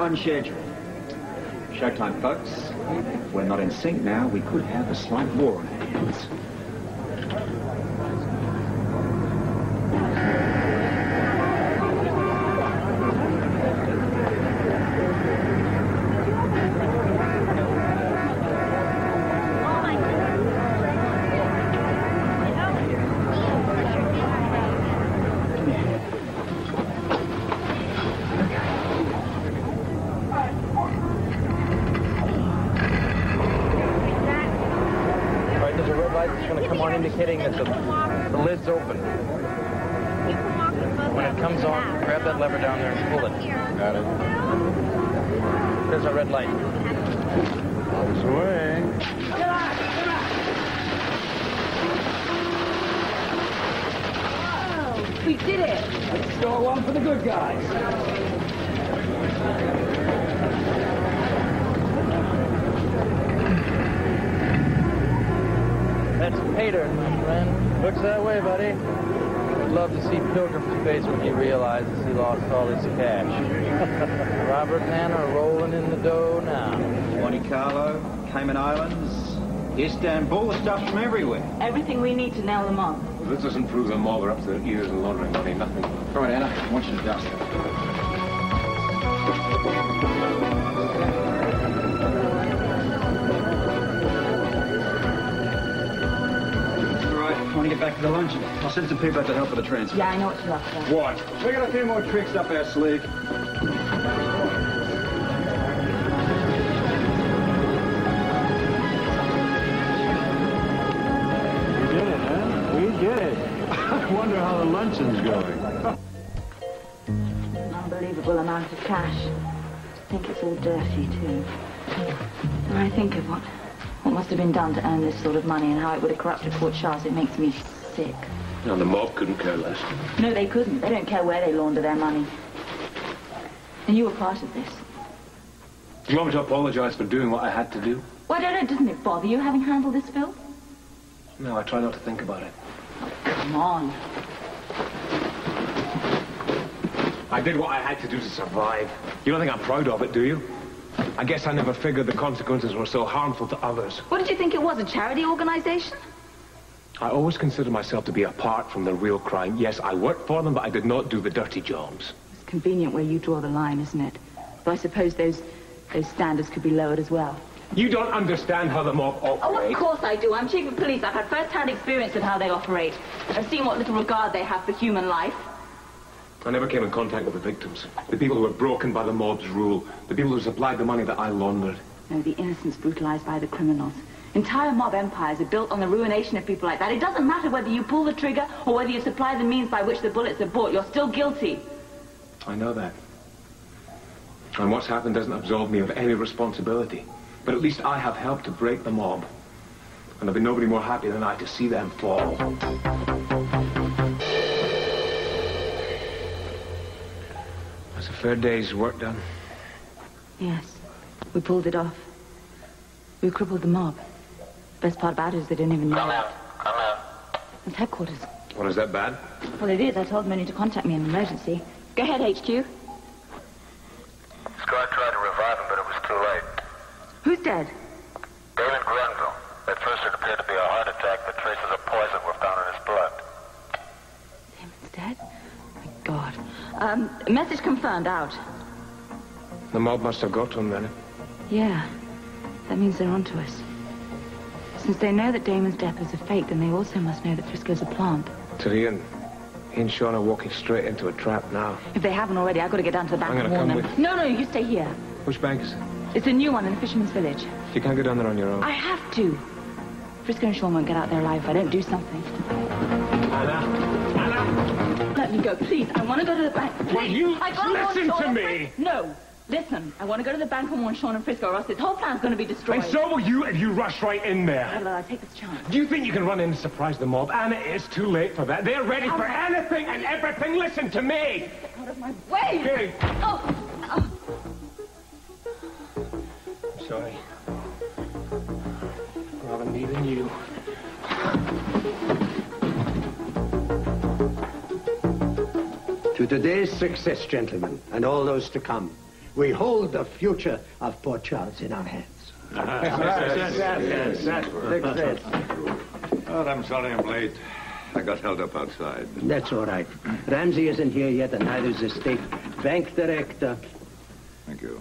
unscheduled. Showtime, folks. If we're not in sync now, we could have a slight war on our hands. Indicating that the lid's open. When it comes on, grab that lever down there and pull it. Got it. There's our red light. On its way. Oh, we did it! Let's score one for the good guys. That's Pater, my friend. Looks that way, buddy. I'd love to see Pilgrim's face when he realizes he lost all his cash. Robert and Anna are rolling in the dough now. Monte Carlo, Cayman Islands, Istanbul, stuff from everywhere. Everything we need to nail them on. If this doesn't prove the mob are up to their ears in laundering money, nothing. All right, Anna, I want you to dust. I want to get back to the luncheon. I'll send some people out to help with the transfer. Yeah, I know what you're up for. What? We got a few more tricks up our sleeve. We did it, huh? We did it. I wonder how the luncheon's going. Unbelievable amount of cash. I think it's all dirty, too. When I think of what must have been done to earn this sort of money and how it would have corrupted Port Charles, it makes me sick. And the mob couldn't care less. No, they couldn't. They don't care where they launder their money. And you were part of this. Do you want me to apologize for doing what I had to do? Why doesn't it bother you having handled this, Phil? No, I try not to think about it. Oh, come on. I did what I had to do to survive. You don't think I'm proud of it, do you? I guess I never figured the consequences were so harmful to others. What did you think it was, a charity organization? I always considered myself to be apart from the real crime. Yes, I worked for them, but I did not do the dirty jobs. It's convenient where you draw the line, isn't it? But I suppose those standards could be lowered as well. You don't understand how the mob operate. Oh, of course I do. I'm chief of police. I've had first-hand experience of how they operate. I've seen what little regard they have for human life. I never came in contact with the victims. The people who were broken by the mob's rule. The people who supplied the money that I laundered. No, the innocents brutalized by the criminals. Entire mob empires are built on the ruination of people like that. It doesn't matter whether you pull the trigger or whether you supply the means by which the bullets are bought. You're still guilty. I know that. And what's happened doesn't absolve me of any responsibility. But at least I have helped to break the mob. And there'll be nobody more happy than I to see them fall. That's a fair day's work done. Yes, we pulled it off. We crippled the mob. Best part about it is they didn't even know. Come out. It's headquarters. What, is that bad? Well, it is. I told Many to contact me in an emergency. Go ahead, HQ. Scott tried to revive him, but it was too late. Who's dead? David Grenville. At first it appeared to be a heart attack, but traces of poison were found in his blood. Damon's dead? My God. Message confirmed, out. The mob must have got to him then. Yeah. That means they're onto us. Since they know that Damon's death is a fake, then they also must know that Frisco's a plant. So he and Sean are walking straight into a trap now. If they haven't already, I've got to get down to the bank and warn them. No, you stay here. Which bank is it? It's a new one in the Fisherman's Village. You can't go down there on your own. I have to. Frisco and Sean won't get out there alive if I don't do something. Anna! Let me go, please. I want to go to the bank. Please. Will you listen to me? No. Listen, I want to go to the bank and warn Sean and Frisco, or else this whole plan's going to be destroyed. And so will you if you rush right in there. Well, I'll take this chance. Do you think you can run in and surprise the mob? Anna, it's too late for that. They're ready for anything and everything. Listen to me. Get out of my way. Okay. Oh. Sorry. Rather me than you. To today's success, gentlemen, and all those to come, We hold the future of Port Charles in our hands. Oh, I'm sorry I'm late. I got held up outside. That's all right. Ramsey isn't here yet, and neither is the state bank director. Thank you.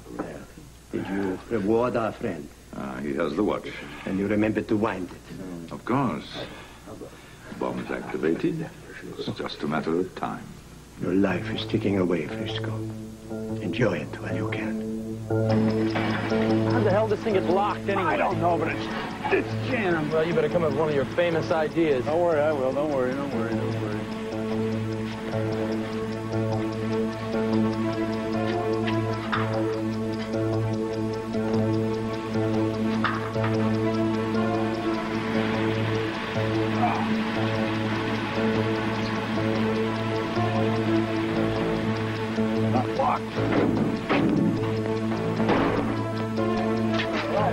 Did you reward our friend? He has the watch. And you remember to wind it? Of course. Bomb's activated. It's just a matter of time. Your life is ticking away, Frisco. Enjoy it while you can. How the hell does this thing get locked anyway? I don't know, but it's jammed. Well, you better come up with one of your famous ideas. Don't worry, I will. Don't worry, don't worry, don't worry. Not locked.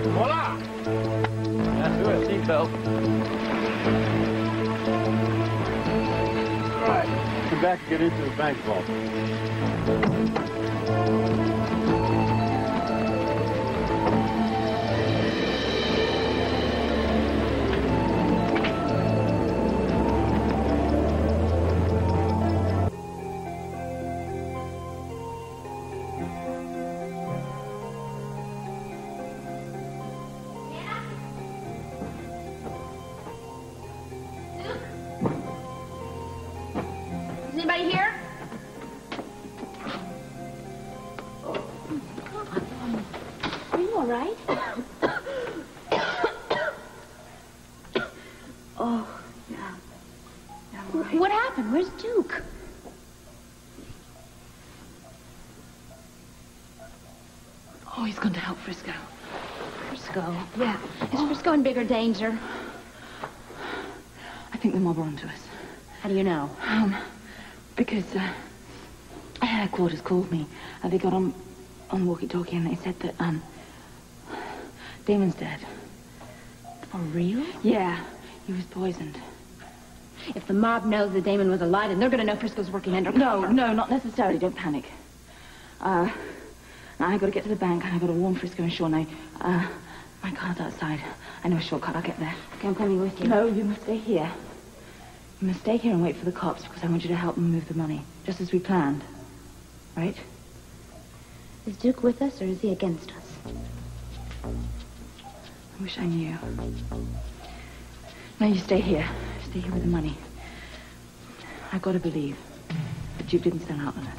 Voila! That's good, seatbelt. All right, come back and get into the bank vault. Is anybody here? Are you all right? Oh, yeah. What happened? Where's Duke? Oh, he's gone to help Frisco. Frisco. Yeah. Is Frisco in bigger danger? I think the mob are onto us. How do you know? Because headquarters called me. They got on walkie-talkie and they said that Damon's dead. For real? Yeah, he was poisoned. If the mob knows that Damon was alive, then they're going to know Frisco's working undercover. No, not necessarily. Don't panic. Now I got to get to the bank and I got to warn Frisco and Sean. My car's outside. I know a shortcut. I'll get there. Okay, I'm coming with you. No, you must stay here. You must stay here and wait for the cops because I want you to help them move the money, just as we planned. Right? Is Duke with us or is he against us? I wish I knew. No, you stay here. Stay here with the money. I've got to believe that Duke didn't sell out on us.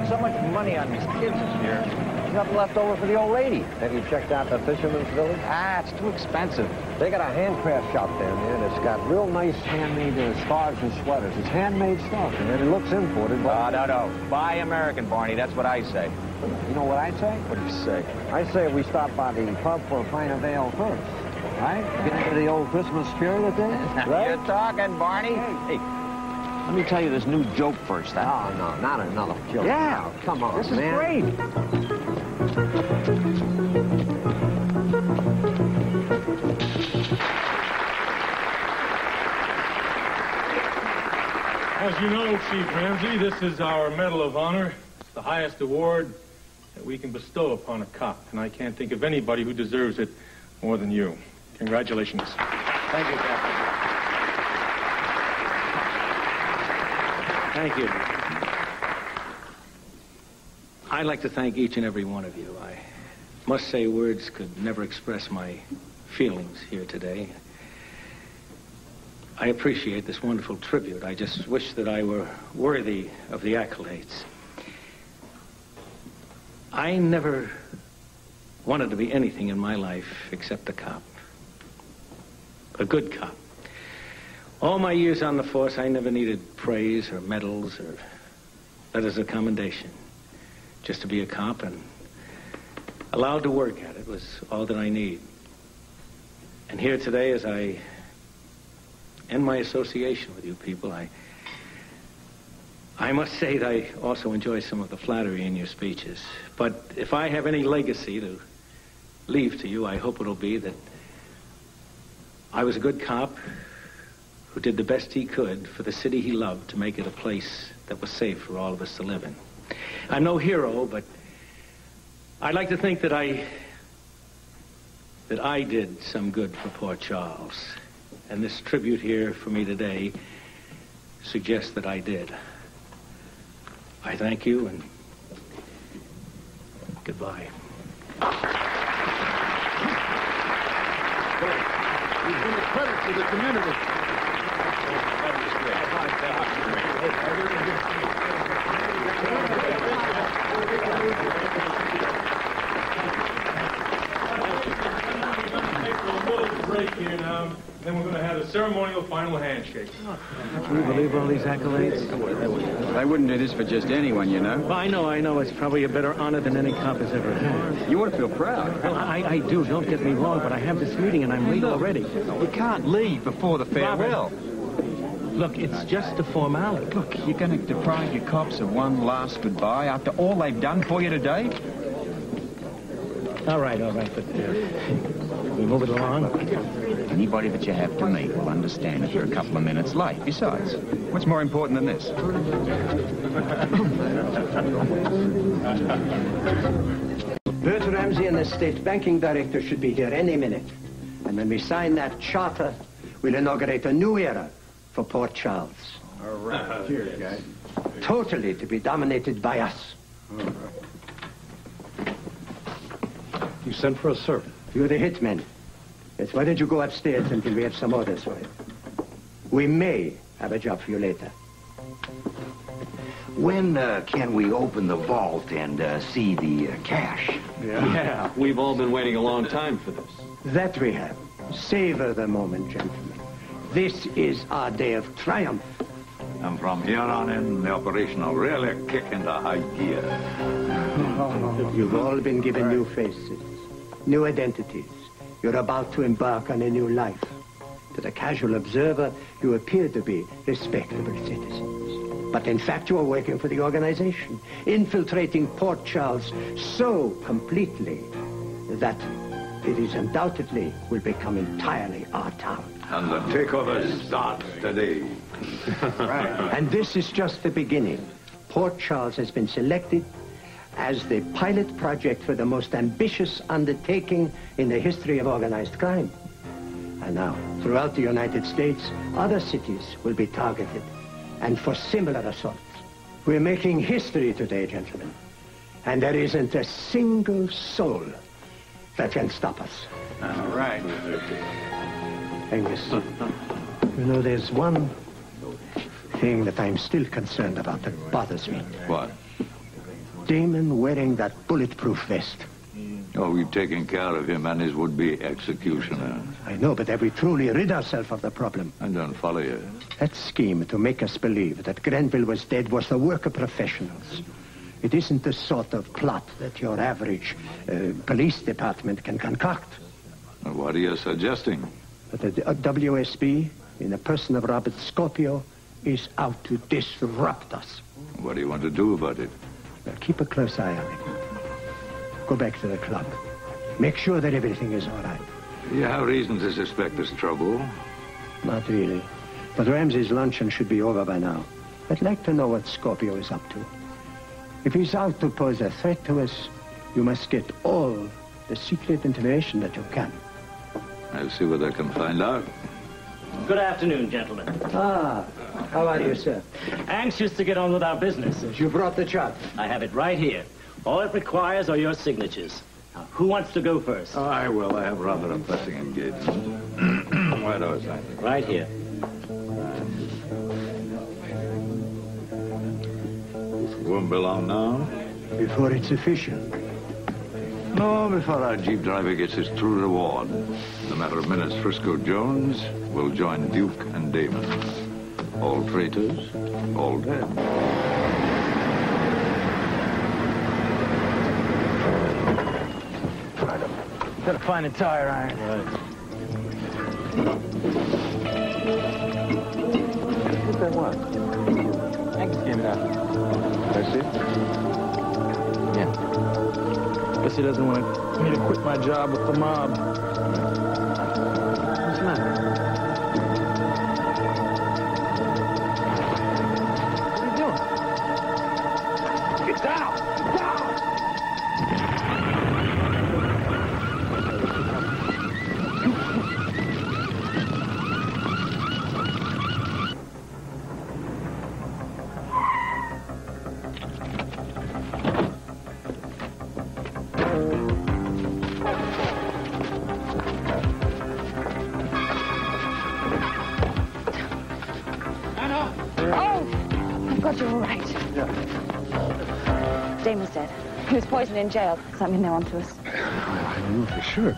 So much money on these kids this year. There's nothing left over for the old lady. Have you checked out the Fisherman's Village? It's too expensive. They got a handcraft shop there, man. It's got real nice handmade scarves and sweaters. It's handmade stuff, and it looks imported. But... No. Buy American, Barney. That's what I say. You know what I say? What do you say? I say we stop by the pub for a pint of ale first. Right? Get into the old Christmas spirit of things. Right? You're talking, Barney. Hey. Let me tell you this new joke first. No, not another joke. Yeah, oh, come on, this man. This is great. As you know, Chief Ramsey, this is our Medal of Honor. It's the highest award that we can bestow upon a cop, and I can't think of anybody who deserves it more than you. Congratulations. Thank you, Captain. Thank you. I'd like to thank each and every one of you. I must say words could never express my feelings here today. I appreciate this wonderful tribute. I just wish that I were worthy of the accolades. I never wanted to be anything in my life except a cop. A good cop. All my years on the force, I never needed praise or medals or letters of commendation. Just to be a cop and allowed to work at it was all that I need. And here today, as I end my association with you people. I must say that I also enjoy some of the flattery in your speeches. But if I have any legacy to leave to you, I hope it'll be that I was a good cop who did the best he could for the city he loved to make it a place that was safe for all of us to live in. I'm no hero, but I'd like to think that I did some good for Port Charles. And this tribute here for me today suggests that I did. I thank you, and goodbye. You've been a credit to the community. Break here now. Then we're going to have a ceremonial final handshake. Can you believe all these accolades? They wouldn't do this for just anyone, you know. Well, I know. It's probably a better honor than any cop has ever had. You ought to feel proud. Well, I do. Don't get me wrong, but I have this meeting and I'm late already. You can't leave before the farewell. Look, it's just a formality. Look, you're going to deprive your cops of one last goodbye after all they've done for you today? All right, but we move it along. Anybody that you have to meet will understand if you're a couple of minutes late. Besides, what's more important than this? Bert Ramsey and the state banking director should be here any minute. And when we sign that charter, we'll inaugurate a new era for Port Charles. All right. Cheers, guys. Totally to be dominated by us. You sent for a servant. You're the hitman. Yes, why don't you go upstairs until we have some orders for you? We may have a job for you later. When can we open the vault and see the cash? Yeah, we've all been waiting a long time for this. That we have. Savor the moment, gentlemen. This is our day of triumph. And from here on in, the operation will really kick into high gear. You've all been given new faces, new identities. You're about to embark on a new life. To the casual observer, you appear to be respectable citizens. But in fact, you are working for the organization, infiltrating Port Charles so completely that it is undoubtedly will become entirely our town. And the takeover starts today. Right. And this is just the beginning. Port Charles has been selected as the pilot project for the most ambitious undertaking in the history of organized crime. And now, throughout the United States, other cities will be targeted, and for similar assaults. We're making history today, gentlemen. And there isn't a single soul that can stop us. All right. Angus, you know, there's one thing that I'm still concerned about that bothers me. What? Damon wearing that bulletproof vest. Oh, we've taken care of him and his would-be executioner. I know, but have we truly rid ourselves of the problem? I don't follow you. That scheme to make us believe that Grenville was dead was the work of professionals. It isn't the sort of plot that your average police department can concoct. What are you suggesting? But the WSB, in the person of Robert Scorpio, is out to disrupt us. What do you want to do about it? Well, keep a close eye on it. Go back to the club. Make sure that everything is all right. You have reason to suspect there's trouble. Not really. But Ramsey's luncheon should be over by now. I'd like to know what Scorpio is up to. If he's out to pose a threat to us, you must get all the secret information that you can. I'll see what I can find out. Good afternoon, gentlemen. Ah, how are you, sir? Anxious to get on with our business. You brought the chart. I have it right here. All it requires are your signatures. Now, who wants to go first? Oh, I will. I have rather a pressing engagement. Where do I sign? Right here. Won't be long now. Before it's official. No, before our jeep driver gets his true reward. In a matter of minutes, Frisco Jones will join Duke and Damon. All traitors, all dead. Gotta find a tire iron. Right. Guess he doesn't want me to quit my job with the mob. What's the matter? What are you doing? Get down! Down! You're all right. Yeah. Damon's dead. He was poisoned in jail. Something they're on to us. I don't know for sure.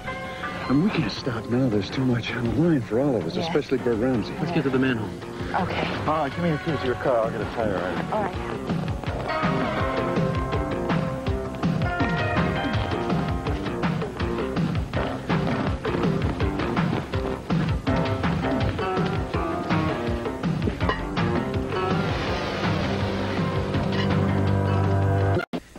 We can't stop now. There's too much on the line for all of us, especially Bert Ramsey. Let's get to the manhole. Okay. All right, give me the keys to your car. I'll get a tire iron. All right.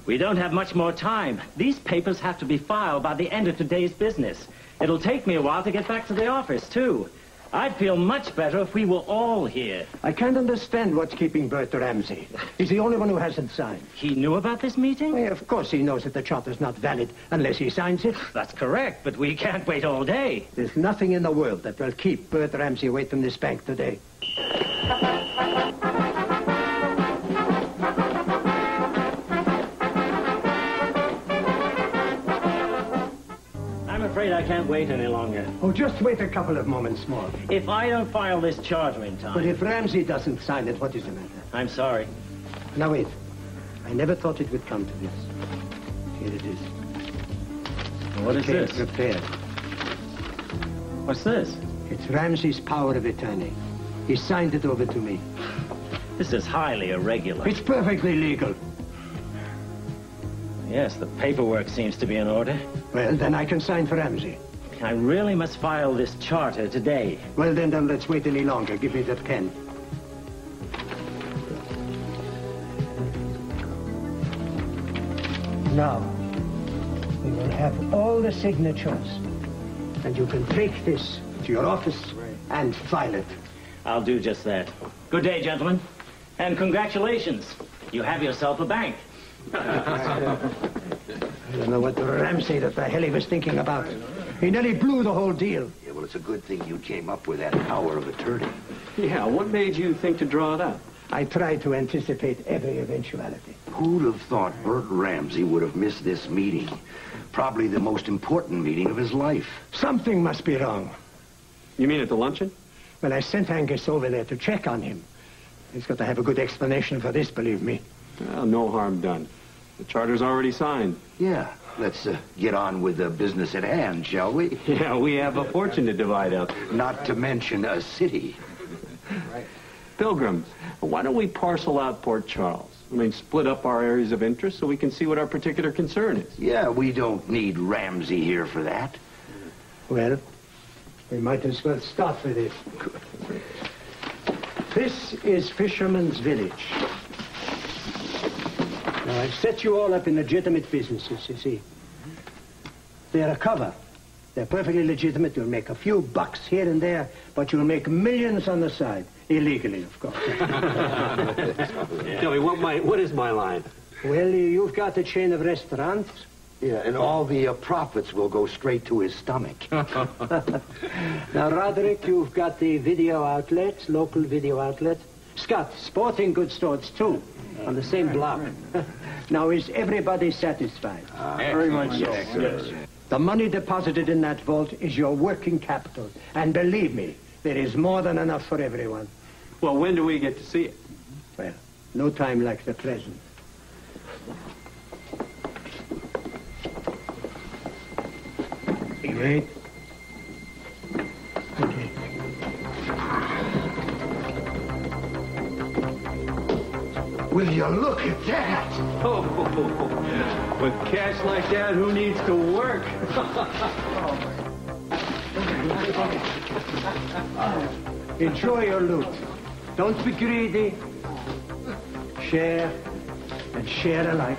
We don't have much more time. These papers have to be filed by the end of today's business. It'll take me a while to get back to the office, too. I'd feel much better if we were all here. I can't understand what's keeping Bert Ramsey. He's the only one who hasn't signed. He knew about this meeting? Well, of course he knows that the charter's not valid unless he signs it. That's correct, but we can't wait all day. There's nothing in the world that will keep Bert Ramsey away from this bank today. I'm afraid I can't wait any longer. Oh, just wait a couple of moments more. If I don't file this charter in time... But if Ramsey doesn't sign it, what is the matter? I'm sorry. Now wait. I never thought it would come to this. Here it is. What is this? Prepared. What's this? It's Ramsey's power of attorney. He signed it over to me. This is highly irregular. It's perfectly legal. Yes, the paperwork seems to be in order. Well, then I can sign for Ramsey. I really must file this charter today. Well, then don't let's wait any longer. Give me that pen. Now, we will have all the signatures. And you can take this to your office and file it. I'll do just that. Good day, gentlemen. And congratulations. You have yourself a bank. I don't know what Ramsey that the hell he was thinking about. He nearly blew the whole deal. Yeah, well, it's a good thing you came up with that power of attorney. Yeah, what made you think to draw it up? I tried to anticipate every eventuality. Who'd have thought Bert Ramsey would have missed this meeting? Probably the most important meeting of his life. Something must be wrong. You mean at the luncheon? Well, I sent Angus over there to check on him. He's got to have a good explanation for this, believe me. Well, no harm done. The charter's already signed. Yeah, let's get on with the business at hand, shall we? Yeah, we have a fortune to divide up. Not to mention a city. Pilgrims, why don't we parcel out Port Charles? I mean, split up our areas of interest so we can see what our particular concern is. Yeah, we don't need Ramsey here for that. Well, we might as well start with it. This is Fisherman's Village. Now, I've set you all up in legitimate businesses, you see. They're a cover. They're perfectly legitimate. You'll make a few bucks here and there, but you'll make millions on the side. Illegally, of course. Tell me, what is my line? Well, you've got a chain of restaurants. Yeah, and all the profits will go straight to his stomach. Now, Roderick, you've got the video outlets, local video outlets. Scott, sporting goods stores, too, on the same block. Now, is everybody satisfied? Very much so. Yes. The money deposited in that vault is your working capital. And believe me, there is more than enough for everyone. Well, when do we get to see it? Well, no time like the present. You wait. Okay. Will you look at that? Oh, with cash like that, who needs to work? Enjoy your loot. Don't be greedy. Share and share alike.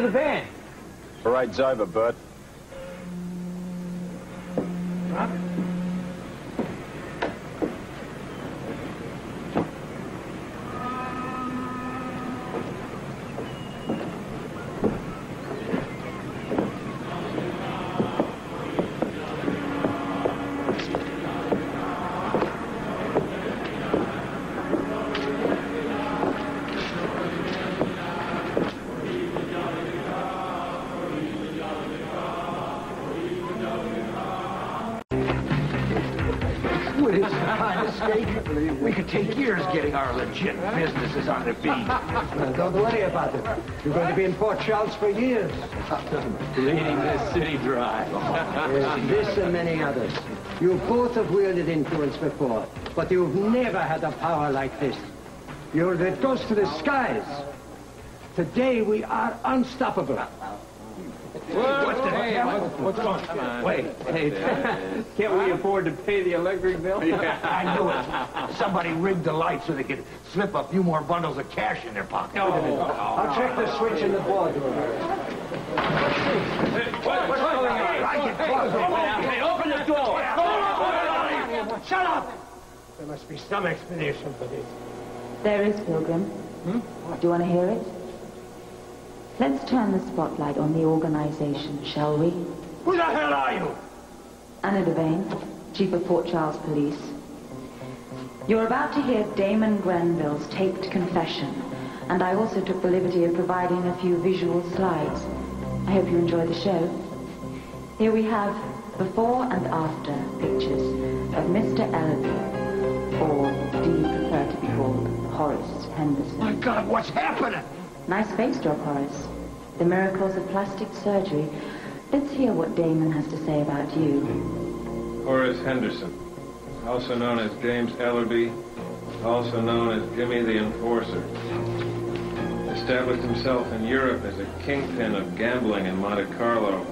to the van. Parade's over, Bert. We could take years getting our legit businesses on their feet. Don't worry about it. You're going to be in Port Charles for years. Bleeding this city dry. Yes, this and many others. You both have wielded influence before, but you've never had a power like this. You're the ghost of the skies. Today we are unstoppable. What's going on? Wait, hey, can't we afford to pay the electric bill? I knew it. Somebody rigged the lights so they could slip a few more bundles of cash in their pocket. I'll check the switch in the boardroom. What's going on? I can close it. Hey, open the door! Shut up! There must be some explanation for this. There is, Pilgrim. Do you want to hear it? Let's turn the spotlight on the organization, shall we? Who the hell are you? Anna Devane, Chief of Port Charles Police. You're about to hear Damon Grenville's taped confession, and I also took the liberty of providing a few visual slides. I hope you enjoy the show. Here we have before and after pictures of Mr. Ellaby, or do you prefer to be called Horace Henderson? My God, what's happening? Nice face job, Horace. The miracles of plastic surgery. Let's hear what Damon has to say about you. Horace Henderson, also known as James Ellerby, also known as Jimmy the Enforcer. Established himself in Europe as a kingpin of gambling in Monte Carlo,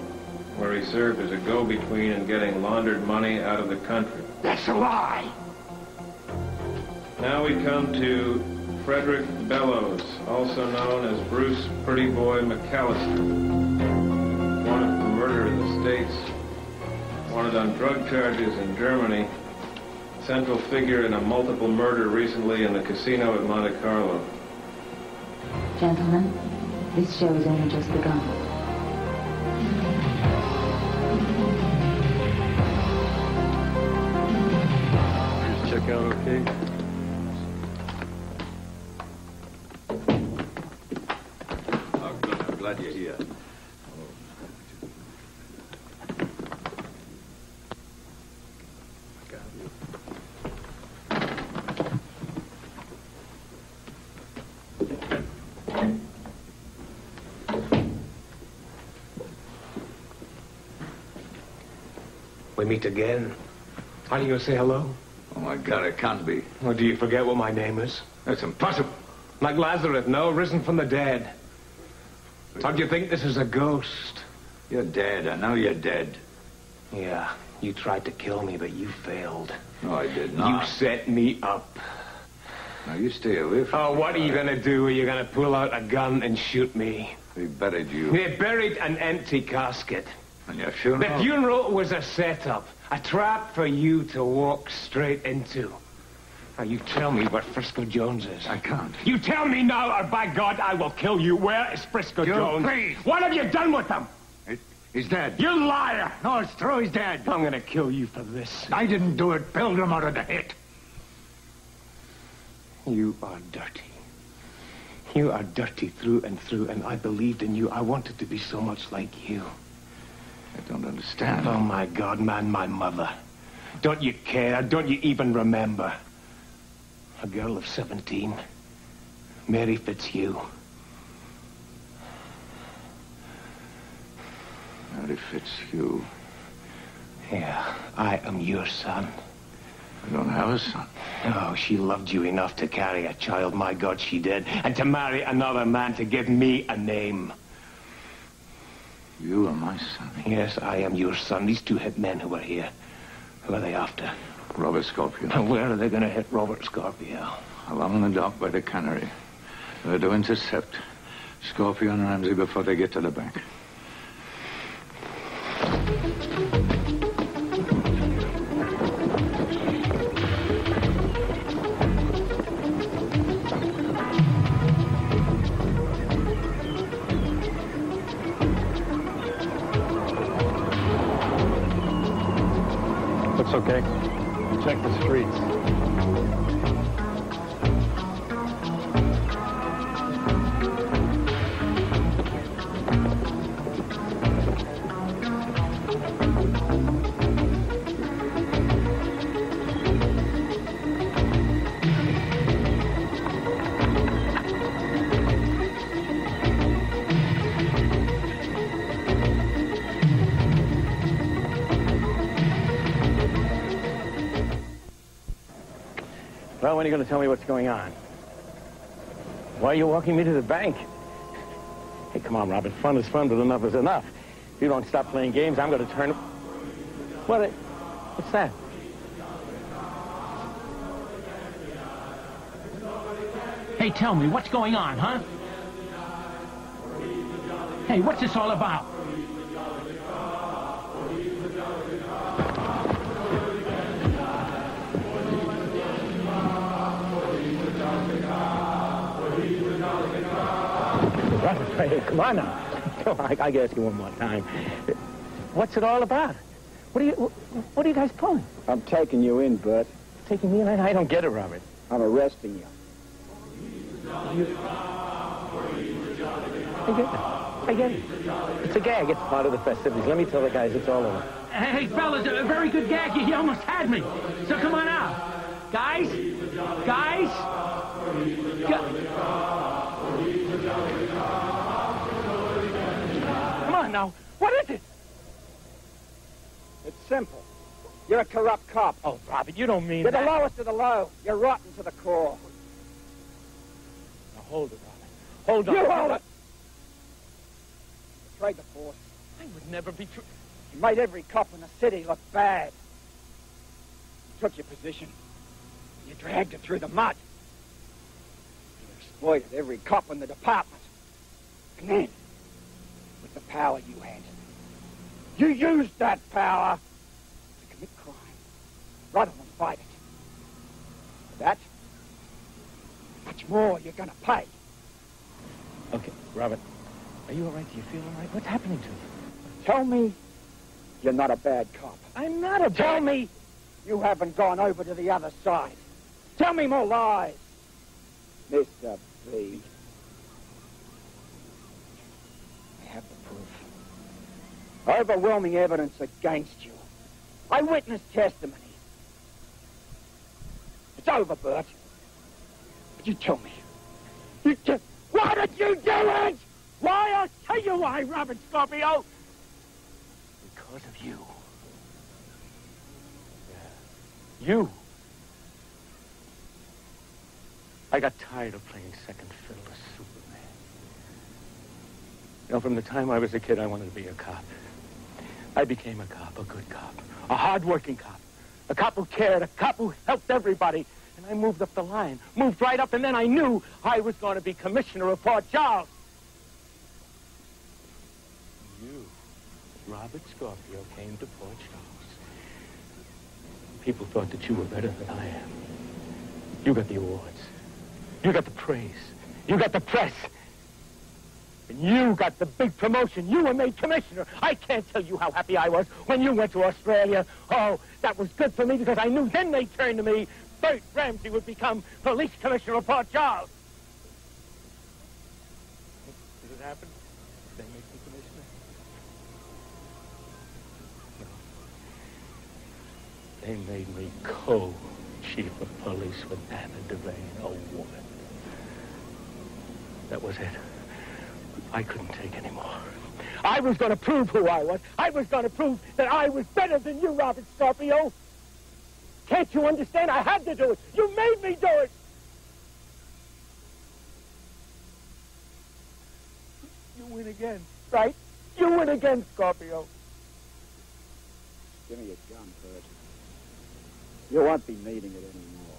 where he served as a go-between in getting laundered money out of the country. That's a lie. Now we come to Frederick Bellows, also known as Bruce Pretty Boy McAllister. Wanted for murder in the States, wanted on drug charges in Germany, central figure in a multiple murder recently in the casino at Monte Carlo. Gentlemen, this show has only just begun. Just check out okay? Glad you're here. We meet again. Aren't you going to say hello? Oh, my God, it can't be. Or do you forget what my name is? That's impossible. Like Lazarus, no, risen from the dead. Don't you think this is a ghost? You're dead. I know you're dead. Yeah, you tried to kill me, but you failed. No, I did not. You set me up. Now, you stay away from Oh, me. what are you going to do? Are you going to pull out a gun and shoot me? They buried you. They buried an empty casket. And your funeral? The funeral was a setup, a trap for you to walk straight into. Now, you tell me where Frisco Jones is. I can't. You tell me now, or by God, I will kill you. Where is Frisco Jones? Please. What have you done with him? He's dead. You liar! No, it's true. He's dead. I'm going to kill you for this. I didn't do it. Pilgrim ordered the hit. You are dirty. You are dirty through and through, and I believed in you. I wanted to be so much like you. I don't understand. Oh, my God, man, my mother. Don't you care? Don't you even remember? A girl of 17. Mary Fitzhugh. Mary Fitzhugh. Yeah, I am your son. I don't have a son. Oh, she loved you enough to carry a child. My God, she did. And to marry another man to give me a name. You are my son. Yes, I am your son. These two hit men who are here. Who are they after? Robert Scorpio. And where are they going to hit Robert Scorpio? Along the dock by the cannery. They're to intercept Scorpio and Ramsey before they get to the bank. Looks okay. Check the streets. Well, when are you going to tell me what's going on? Why are you walking me to the bank? Hey, come on, Robert. Fun is fun, but enough is enough. If you don't stop playing games, I'm going to turn... What's that? Hey, tell me, what's going on, huh? Hey, what's this all about? Hey, come on now. I gotta ask you one more time. What's it all about? What are you guys pulling? I'm taking you in, Bert. Taking me in? I don't get it, Robert. I'm arresting you. I get it. It's a gag. It's part of the festivities. Let me tell the guys it's all over. Hey, fellas, a very good gag. You almost had me. So come on out. Guys? Come on now. What is it? It's simple. You're a corrupt cop. Oh, Robert, you don't mean You're that. the lowest of the low. You're rotten to the core. Now, hold it, Robert. Hold on. You hold it. You betrayed the force. I would never be true. You made every cop in the city look bad. You took your position. You dragged it through the mud. You exploited every cop in the department. And then, with the power you had, you used that power to commit crime rather than fight it. For that, much more you're going to pay. Okay, Robert, are you all right? Do you feel all right? What's happening to you? Tell me you're not a bad cop. I'm not a bad... Tell me you haven't gone over to the other side. Tell me more lies, Mr. B. I have the proof. Overwhelming evidence against you. Eyewitness testimony. It's over, Bert. But you tell me. Why did you do it? Why? I'll tell you why, Robert Scorpio. Because of you. Yeah. You. I got tired of playing second fiddle to Superman. You know, from the time I was a kid, I wanted to be a cop. I became a cop, a good cop, a hard-working cop, a cop who cared, a cop who helped everybody. And I moved up the line, moved right up, and then I knew I was going to be commissioner of Port Charles. You, Robert Scorpio, came to Port Charles. People thought that you were better than I am. You got the awards. You got the praise. You got the press. And you got the big promotion. You were made commissioner. I can't tell you how happy I was when you went to Australia. Oh, that was good for me because I knew then they'd turn to me. Bert Ramsey would become police commissioner of Port Charles. Did it happen? Did they make me commissioner? No. They made me co-chief of police with Anna Devane, a woman. That was it. I couldn't take any more. I was going to prove who I was. I was going to prove that I was better than you, Robert Scorpio. Can't you understand? I had to do it. You made me do it. You win again, right? You win again, Scorpio. Give me a gun, Bert. You won't be needing it anymore.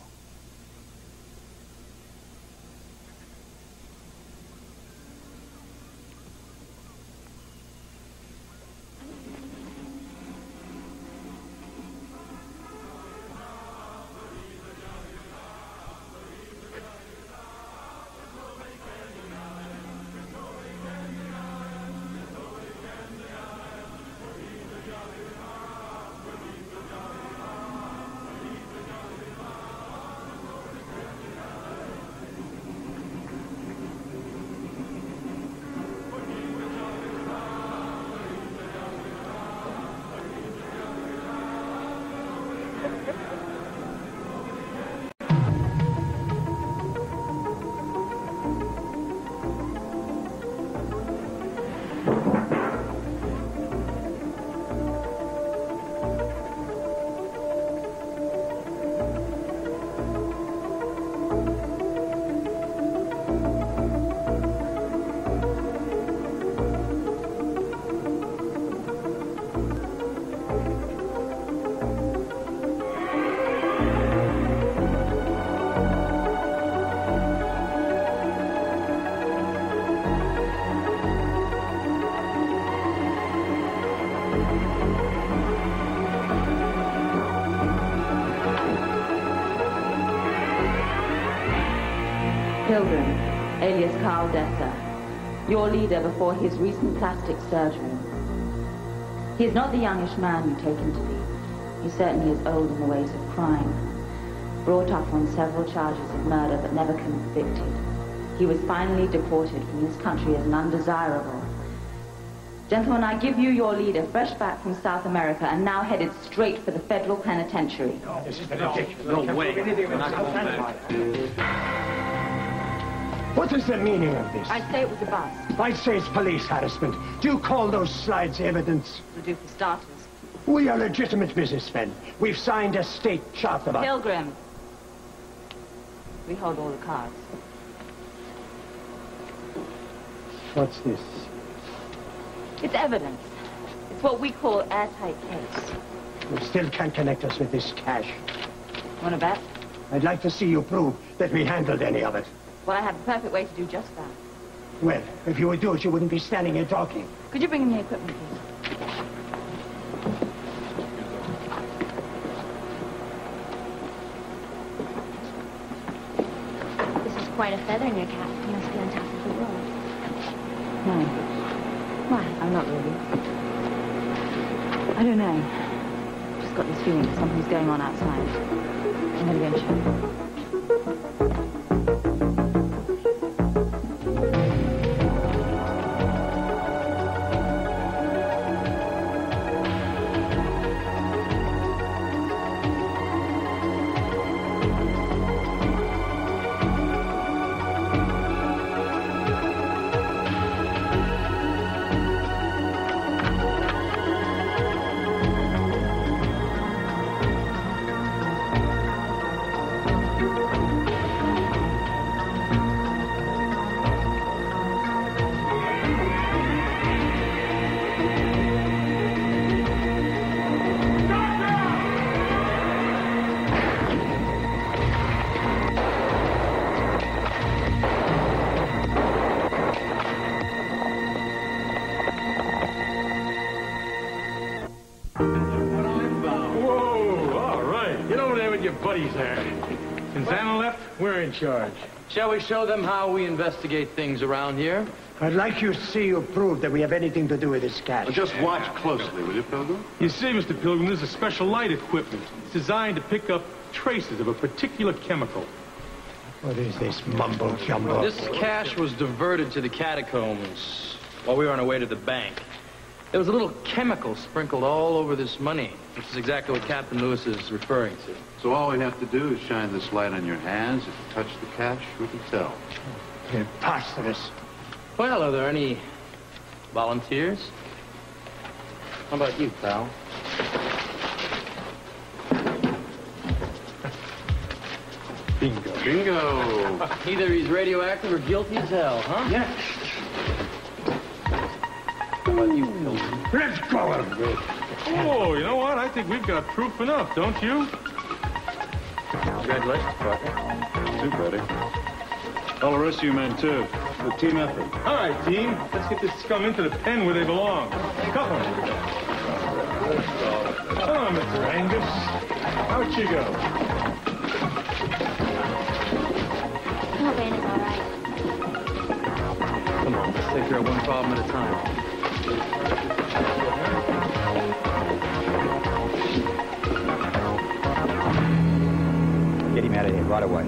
Pilgrim, alias Carl Desser, your leader before his recent plastic surgery. He is not the youngish man you take him to be. He certainly is old in the ways of crime. Brought up on several charges of murder but never convicted. He was finally deported from this country as an undesirable. Gentlemen, I give you your leader, fresh back from South America and now headed straight for the federal penitentiary. No, this is ridiculous. No way. We're not going back. What is the meaning of this? I say it was a bust. I say it's police harassment. Do you call those slides evidence? Will do for starters. We are legitimate businessmen. We've signed a state charter. Pilgrim. We hold all the cards. What's this? It's evidence. It's what we call airtight case. You still can't connect us with this cash. Want to bet? I'd like to see you prove that we handled any of it. Well, I have a perfect way to do just that. Well, if you would do it, you wouldn't be standing here talking. Could you bring in the equipment, please? This is quite a feather in your cap. You must be on top of the world. No. Why? I'm not really. I don't know. Just got this feeling that something's going on outside. I'm gonna go and check. Buddies there. Since Anna left, we're in charge. Shall we show them how we investigate things around here? I'd like you to see you prove that we have anything to do with this cash. Well, just watch closely, will you, Pilgrim? You see, Mr. Pilgrim, this is special light equipment. It's designed to pick up traces of a particular chemical. What is this mumbo-jumbo? This cash was diverted to the catacombs while we were on our way to the bank. There was a little chemical sprinkled all over this money, which is exactly what Captain Lewis is referring to. So all we have to do is shine this light on your hands. If you touch the cash, we can tell. Preposterous. Well, are there any volunteers? How about you, pal? Bingo. Bingo. Either he's radioactive or guilty as hell, huh? Yeah. How about you, Pilgrim? Let's go of it. Oh, you know what? I think we've got proof enough, don't you? Congratulations, partner. Too, buddy. All the rest of you men, too. The team effort. All right, team. Let's get this scum into the pen where they belong. Come on. Come on, Mr. Angus. Out you go. Oh, Van is all right. Come on, let's take care of one problem at a time. Get him out of here right away.